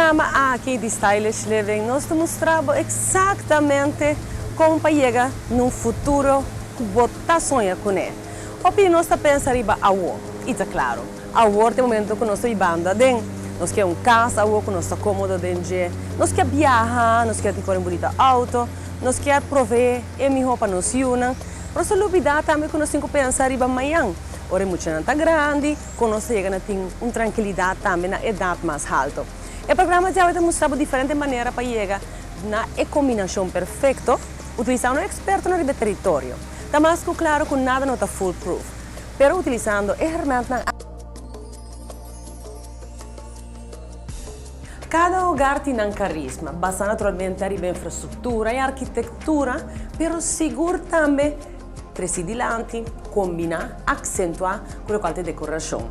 programa aqui de Stylish Living nós te mostramos exatamente como chegar num futuro que você sonha com ele. Hoje nós pensamos riba a o, e é claro, a o tem momento que nós estamos banda dentro, nós quer casa, a o que nós está cômodo dentro, nós quer viajar, nós quer ter um bonito auto, nós quer prover e melhor para nós una. Mas a lubida também que nós temos que pensar riba amanhã. Ora, muito não está grande, quando nós chegamos a ter uma tranquilidade também na idade mais alta. O programa de hoje mostra diferentes maneiras para chegar na combinação perfeita, utilizando um experto no território. Está mais claro que nada não está foolproof, mas utilizando ferramentas. Cada lugar tem um carisma, basado naturalmente na infraestrutura e arquitetura, mas seguro também presidilante, combinar, acentuar com a qualidade de decoração.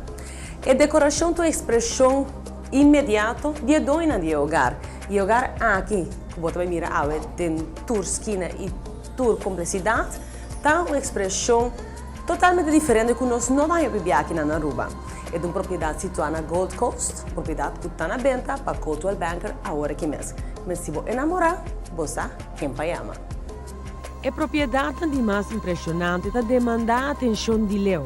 A decoração é uma expressão imediata de dona de lugar. E o lugar aqui, que você vai mirar, tem tua esquina e tua complexidade, está uma expressão totalmente diferente que nós não vamos viver aqui na Aruba. É uma propriedade situada na Gold Coast, propriedade que está na venda para Coldwell Banker agora que mês. Mas se você enamorar, você quem ama. A propriedade mais impressionante demanda a atenção de Leo.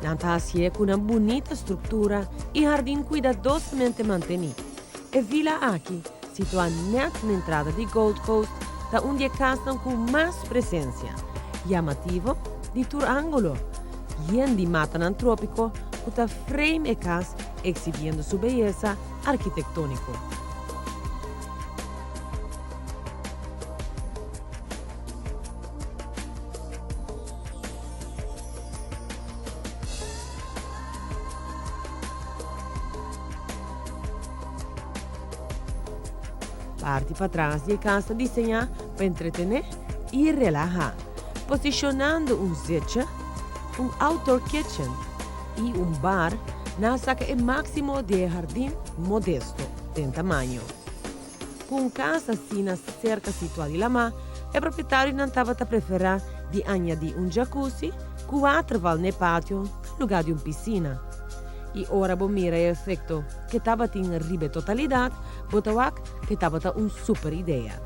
Natácia com uma bonita estrutura e jardim cuidadosamente mantido. A vila aqui, situada na entrada de Gold Coast, da onde a casa com mais presença. Chamativo de Turângulo, lleno de mata antrópico, que frame a casa, exibindo sua beleza arquitetônica. Parte para trás de casa desenhada para entretener e relaxar, posicionando um zecha, um outdoor kitchen e um bar na saca o máximo de jardim modesto, em tamanho. Com casa assim na cerca situada de Lama, o proprietário não estava a preferir de añadir um jacuzzi, 4 val no pátio, no lugar de uma piscina. E ora bom mira o efeito que estava em riba totalidade, botava que estava uma super ideia.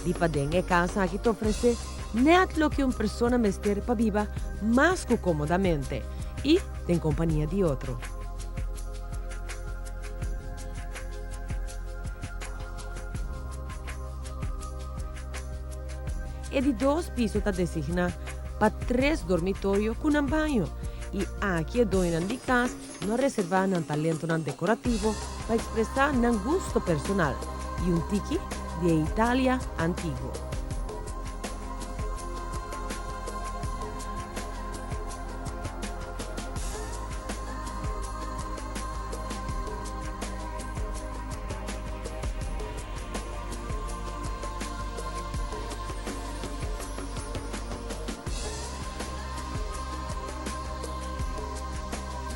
Di pa dentro a casa aqui te oferece não que uma pessoa mestre para viver mais comodamente e em companhia de outro. E de 2 pisos está designado para 3 dormitórios com um banho. E aqui a dona de casa não reserva um talento decorativo para expressar um gosto personal e um tique de Itália antigo.